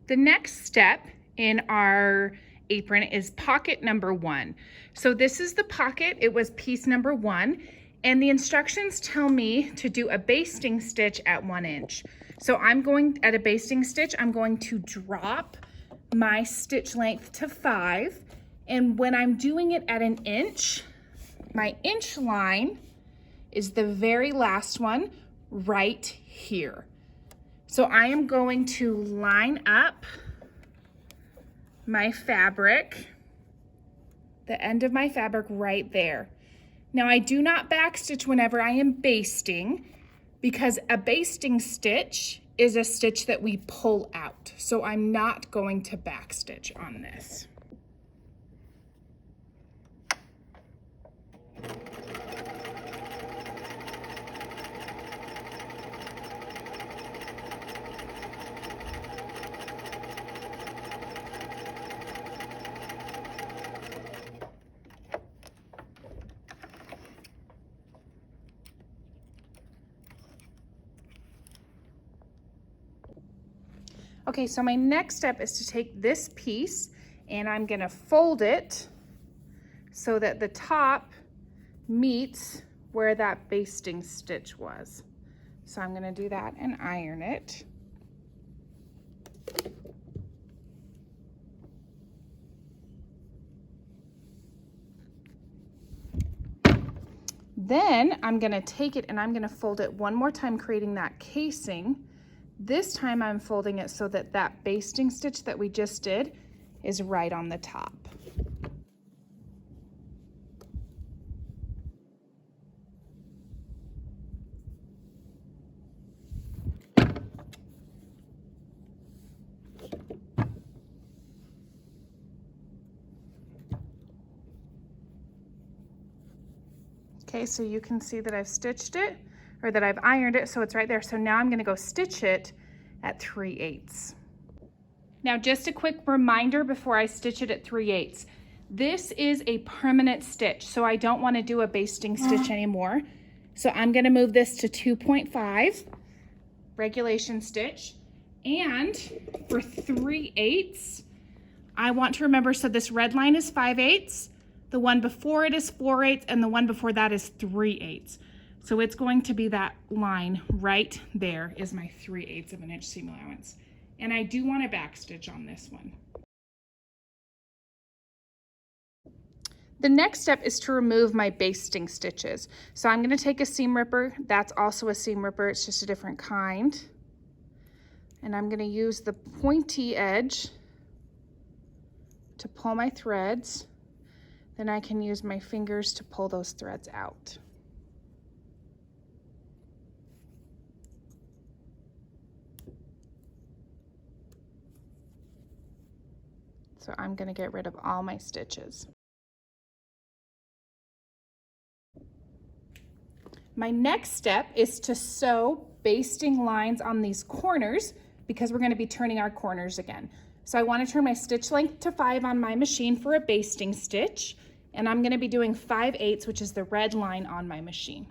The next step in our apron is pocket number 1. So this is the pocket, it was piece number 1, and the instructions tell me to do a basting stitch at 1 inch. So I'm going, at a basting stitch, I'm going to drop my stitch length to 5, and when I'm doing it at 1 inch, my inch line is the very last one right here. So I am going to line up my fabric, the end of my fabric right there. Now I do not backstitch whenever I am basting, because a basting stitch is a stitch that we pull out. So I'm not going to backstitch on this. Okay, so my next step is to take this piece and I'm gonna fold it so that the top meets where that basting stitch was. So I'm gonna do that and iron it. Then I'm gonna take it and I'm gonna fold it one more time, creating that casing. This time I'm folding it so that that basting stitch that we just did is right on the top. Okay, so you can see that I've stitched it, or that I've ironed it, so it's right there. So now I'm gonna go stitch it at 3/8. Now just a quick reminder before I stitch it at 3/8. This is a permanent stitch, so I don't wanna do a basting stitch anymore. So I'm gonna move this to 2.5, regulation stitch. And for 3/8, I want to remember, so this red line is 5/8, the one before it is 4/8, and the one before that is 3/8. So it's going to be that line right there is my 3/8 of an inch seam allowance. And I do want a back stitch on this one. The next step is to remove my basting stitches. So I'm gonna take a seam ripper. That's also a seam ripper, it's just a different kind. And I'm gonna use the pointy edge to pull my threads. Then I can use my fingers to pull those threads out. So I'm gonna get rid of all my stitches. My next step is to sew basting lines on these corners, because we're gonna be turning our corners again. So I wanna turn my stitch length to 5 on my machine for a basting stitch, and I'm gonna be doing 5/8, which is the red line on my machine.